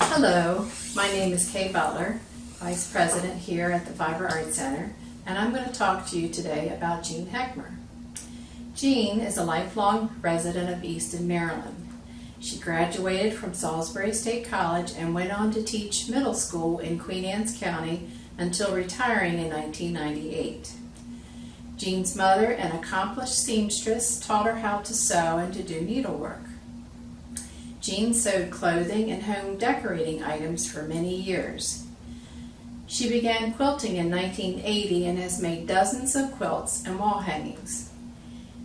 Hello, my name is Kay Butler, Vice President here at the Fiber Arts Center, and I'm going to talk to you today about Jeanne Hechmer. Jeanne is a lifelong resident of Easton, Maryland. She graduated from Salisbury State College and went on to teach middle school in Queen Anne's County until retiring in 1998. Jeanne's mother, an accomplished seamstress, taught her how to sew and to do needlework. Jeanne sewed clothing and home decorating items for many years. She began quilting in 1980 and has made dozens of quilts and wall hangings.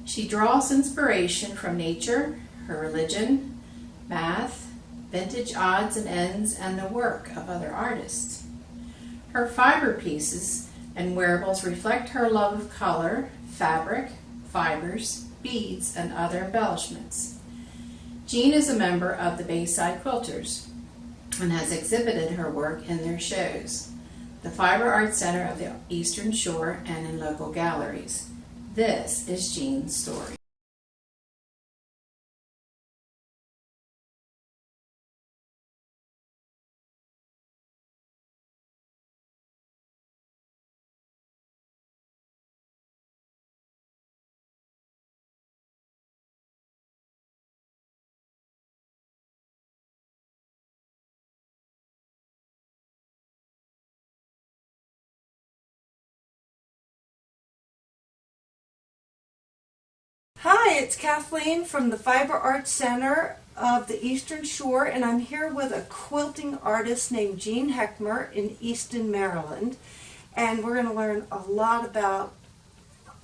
She draws inspiration from nature, her religion, math, vintage odds and ends, and the work of other artists. Her fiber pieces and wearables reflect her love of color, fabric, fibers, beads, and other embellishments. Jeanne is a member of the Bayside Quilters and has exhibited her work in their shows, the Fiber Arts Center of the Eastern Shore, and in local galleries. This is Jeanne's story. Hi, it's Kathleen from the Fiber Arts Center of the Eastern Shore, and I'm here with a quilting artist named Jeanne Hechmer in Easton, Maryland. And we're going to learn a lot about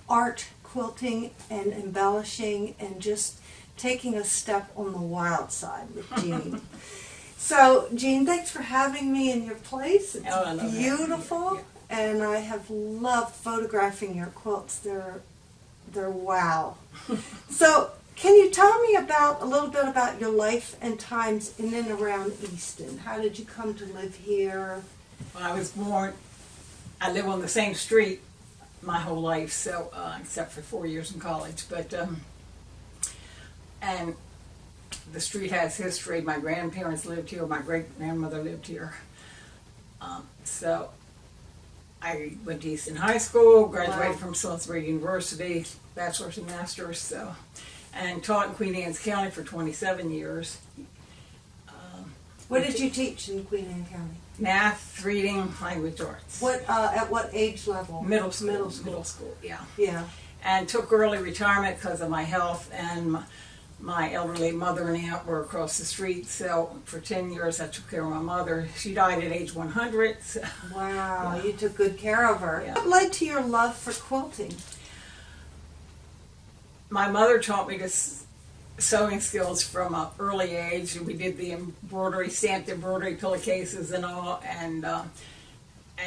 art, quilting, and embellishing, and just taking a step on the wild side with Jeanne. So, Jeanne, thanks for having me in your place. It's beautiful, and I have loved photographing your quilts. They're wow. So, can you tell me a little bit about your life and times in and around Easton? How did you come to live here? When I was born, I live on the same street my whole life, so except for 4 years in college. But and the street has history. My grandparents lived here. My great grandmother lived here. So I went to Easton High School, graduated from Salisbury University, bachelor's and master's, and taught in Queen Anne's County for 27 years. What did you teach in Queen Anne County? Math, reading, language arts. At what age level? Middle school. Middle school, yeah. And took early retirement because of my health, and my elderly mother and aunt were across the street, so for 10 years I took care of my mother. She died at age 100. So, wow, yeah. You took good care of her. Yeah. What led to your love for quilting? My mother taught me sewing skills from an early age. We did the embroidery, stamped embroidery pillowcases and all, and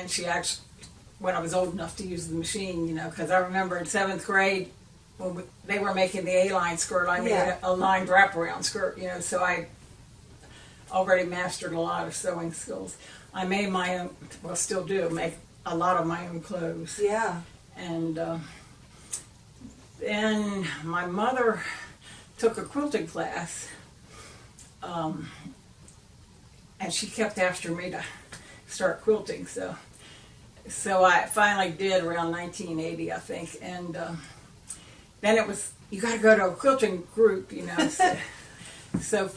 she actually, when I was old enough to use the machine, because I remember in 7th grade, when they were making the A-line skirt, I made a lined wraparound skirt, so I already mastered a lot of sewing skills. I made my own, well, still do, make a lot of my own clothes. Yeah. And then my mother took a quilting class, and she kept after me to start quilting, so I finally did around 1980, I think, and then it was, you got to go to a quilting group, So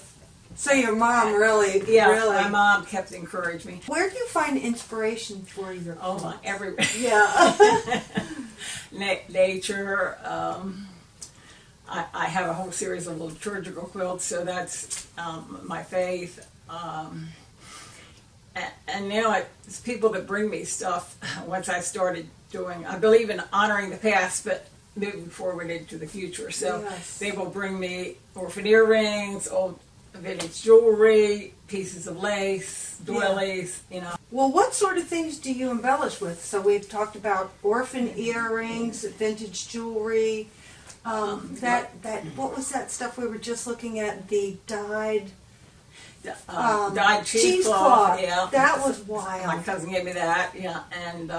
your mom really. My mom kept encouraging me. Where do you find inspiration for your quilts? Oh, everywhere. Yeah. Nature. I have a whole series of liturgical quilts, so that's my faith. And now it's people that bring me stuff. Once I started doing, I believe in honoring the past, but moving forward into the future. So They will bring me orphan earrings, old vintage jewelry, pieces of lace, doilies, Well, what sort of things do you embellish with? So we've talked about orphan earrings, vintage jewelry. What was that stuff we were just looking at? The dyed cheesecloth. Yeah, that was wild. My cousin gave me that. Yeah, and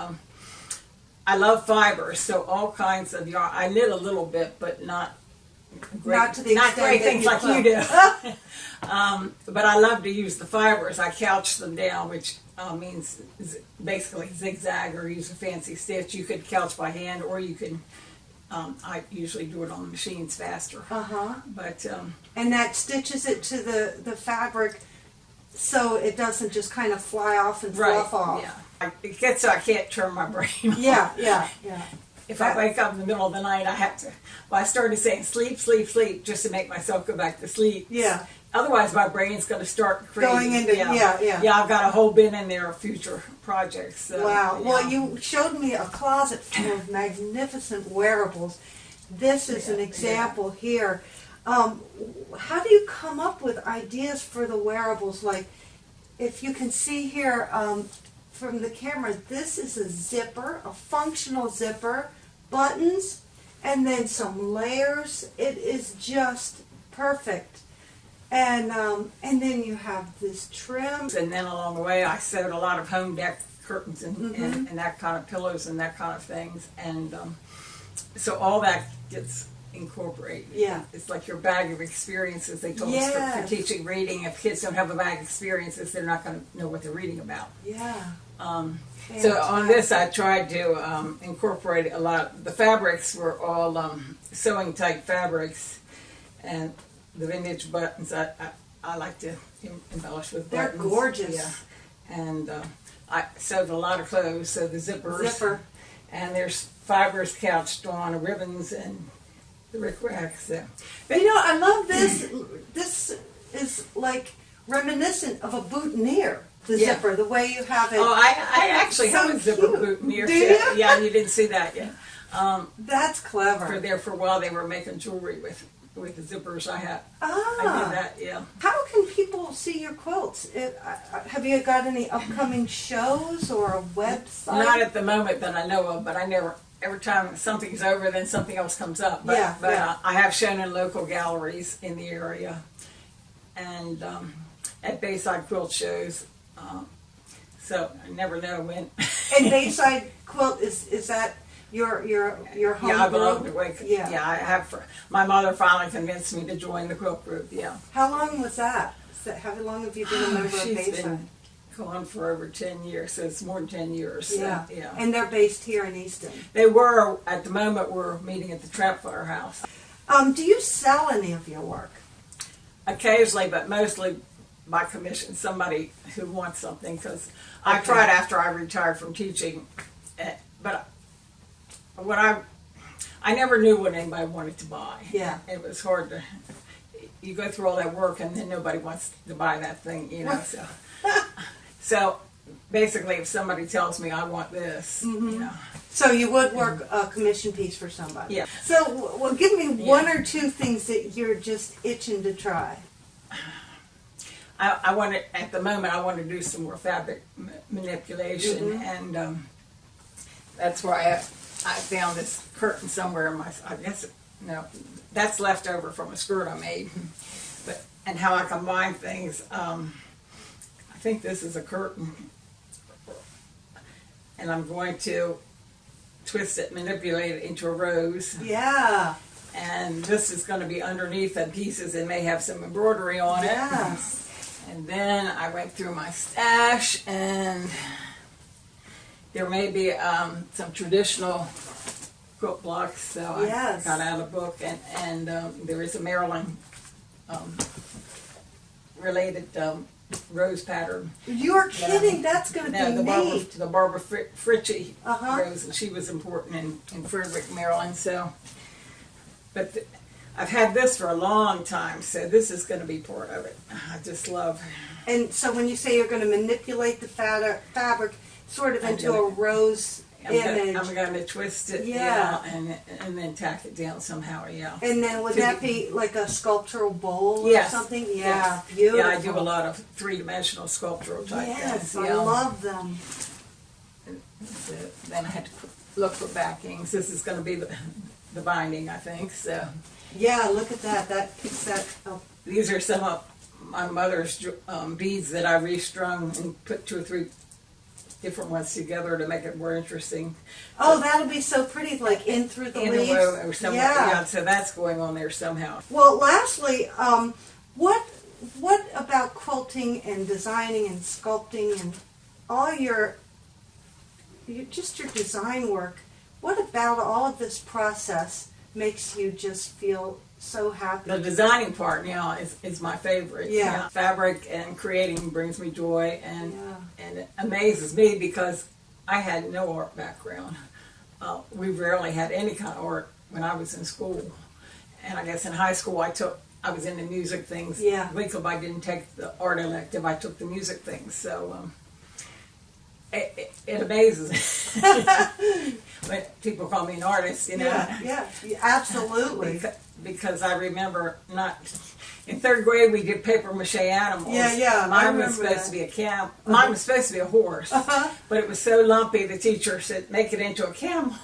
I love fibers, so all kinds of yarn. I knit a little bit, but not Not to the not extent great that things you like quilt. you do. But I love to use the fibers. I couch them down, which means basically zigzag or use a fancy stitch. You could couch by hand, or you can. I usually do it on the machines faster. But And that stitches it to the fabric, so it doesn't just kind of fly off and fluff off. Yeah. It gets so I can't turn my brain off. Yeah. If I wake up in the middle of the night, I have to. Well, I started saying sleep, sleep, sleep, just to make myself go back to sleep. Yeah. Otherwise, my brain's going to start crazy. Going into Yeah, I've got a whole bin in there of future projects. So, Wow. yeah. Well, you showed me a closet full of magnificent wearables. This is an example here. How do you come up with ideas for the wearables? Like, if you can see here from the camera, this is a zipper, a functional zipper, buttons, and then some layers. It is just perfect. And then you have this trim. And then along the way, I sewed a lot of home deck curtains and that kind of pillows and that kind of things. And so all that gets incorporated. Yeah. It's like your bag of experiences. They told us for teaching reading, if kids don't have a bag of experiences, they're not going to know what they're reading about. Yeah. So on this, I tried to incorporate a lot. The fabrics were all sewing type fabrics, and the vintage buttons. I like to embellish with They're buttons. gorgeous. Yeah, and I sewed a lot of clothes. So the zippers, and there's fibers couched on ribbons and the rickrack. So. You know, I love this. This is like reminiscent of a boutonniere. The zipper, the way you have it. Oh, I actually have a zipper cute. boutonniere. Do you? Yeah, you didn't see that yet. That's clever. For a while, they were making jewelry with the zippers. I did Ah. that. Yeah. How can people see your quilts? Have you got any upcoming shows or a website? Not at the moment that I know of, but I never. Every time something's over, then something else comes up. But, I have shown in local galleries in the area, and at Bayside Quilt shows. So I never know when. And Bayside Quilt is that your home I belong group? to Wake. Yeah. I have. My mother finally convinced me to join the quilt group. Yeah. How long was that? How long have you been a member of She's Bayside? been going for over 10 years, so it's more than 10 years. So, yeah. And they're based here in Easton. They were at the moment. We're meeting at the Trap Firehouse. Do you sell any of your work? Occasionally, but mostly by commission. Somebody who wants something, because I tried after I retired from teaching, but I never knew what anybody wanted to buy. Yeah. It was hard to. You go through all that work and then nobody wants to buy that thing, you know. So basically, if somebody tells me I want this, you know. So you would work a commission piece for somebody. Yeah. So, well, give me one or two things that you're just itching to try. I want to, at the moment, I want to do some more fabric manipulation, and that's why I found this curtain somewhere in my. I guess no, that's left over from a skirt I made, and how I combine things. I think this is a curtain, and I'm going to twist it, manipulate it into a rose. Yeah. And this is going to be underneath the pieces and may have some embroidery on it. Yes. And then I went through my stash, and there may be some traditional quilt blocks. So I got out a book, and there is a Maryland related rose pattern. You're kidding? That's going to be neat. The Barbara Fritchie Uh-huh. rose, and she was important in Frederick, Maryland. So, but I've had this for a long time, so this is going to be part of it. I just love. And so when you say you're going to manipulate the fabric sort of into a rose image. I'm going to twist it, and then tack it down somehow, And then would that be like a sculptural bowl or Yes. something? Yeah, Yes. beautiful. Yeah, I do a lot of three-dimensional sculptural type Yes, things. I love them. So then I had to look for backings. This is going to be the binding, I think. So Yeah, look at that. That picks that up. these are some of my mother's beads that I restrung and put 2 or 3 different ones together to make it more interesting. Oh, that'll be so pretty, like in through the In leaves. a row or something. Yeah. Yeah, so that's going on there somehow. Well, lastly, what about quilting and designing and sculpting and all your just your design work? What about all of this process makes you just feel so happy? The designing part, is my favorite. Yeah. Fabric and creating brings me joy and Yeah. and it amazes me because I had no art background. We rarely had any kind of art when I was in school, and I guess in high school I was into music things. Yeah. Because I didn't take the art elective, I took the music things. So it amazes me when people call me an artist. Yeah, absolutely. Because I remember in third grade we did paper mache animals. Yeah, I Mine was remember supposed to that. be a cow. Mine was supposed to be a horse, but it was so lumpy. The teacher said, "Make it into a camel."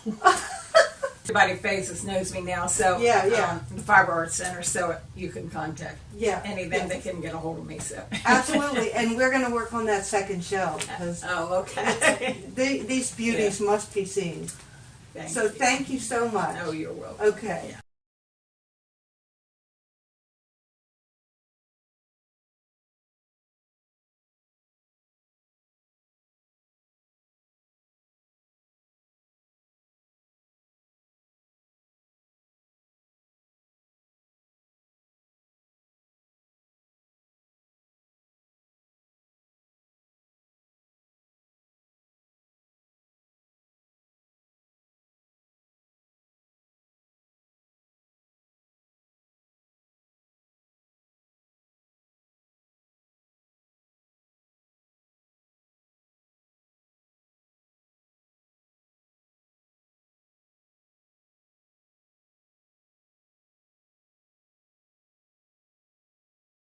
Everybody faces knows me now, so Yeah. The Fiber Arts Center, so you can contact any of them. Yeah. They can get a hold of me. So Absolutely, and we're going to work on that second show because okay. these beauties must be seen. Thank So you. thank you so much. Oh, you're welcome. Okay. Yeah.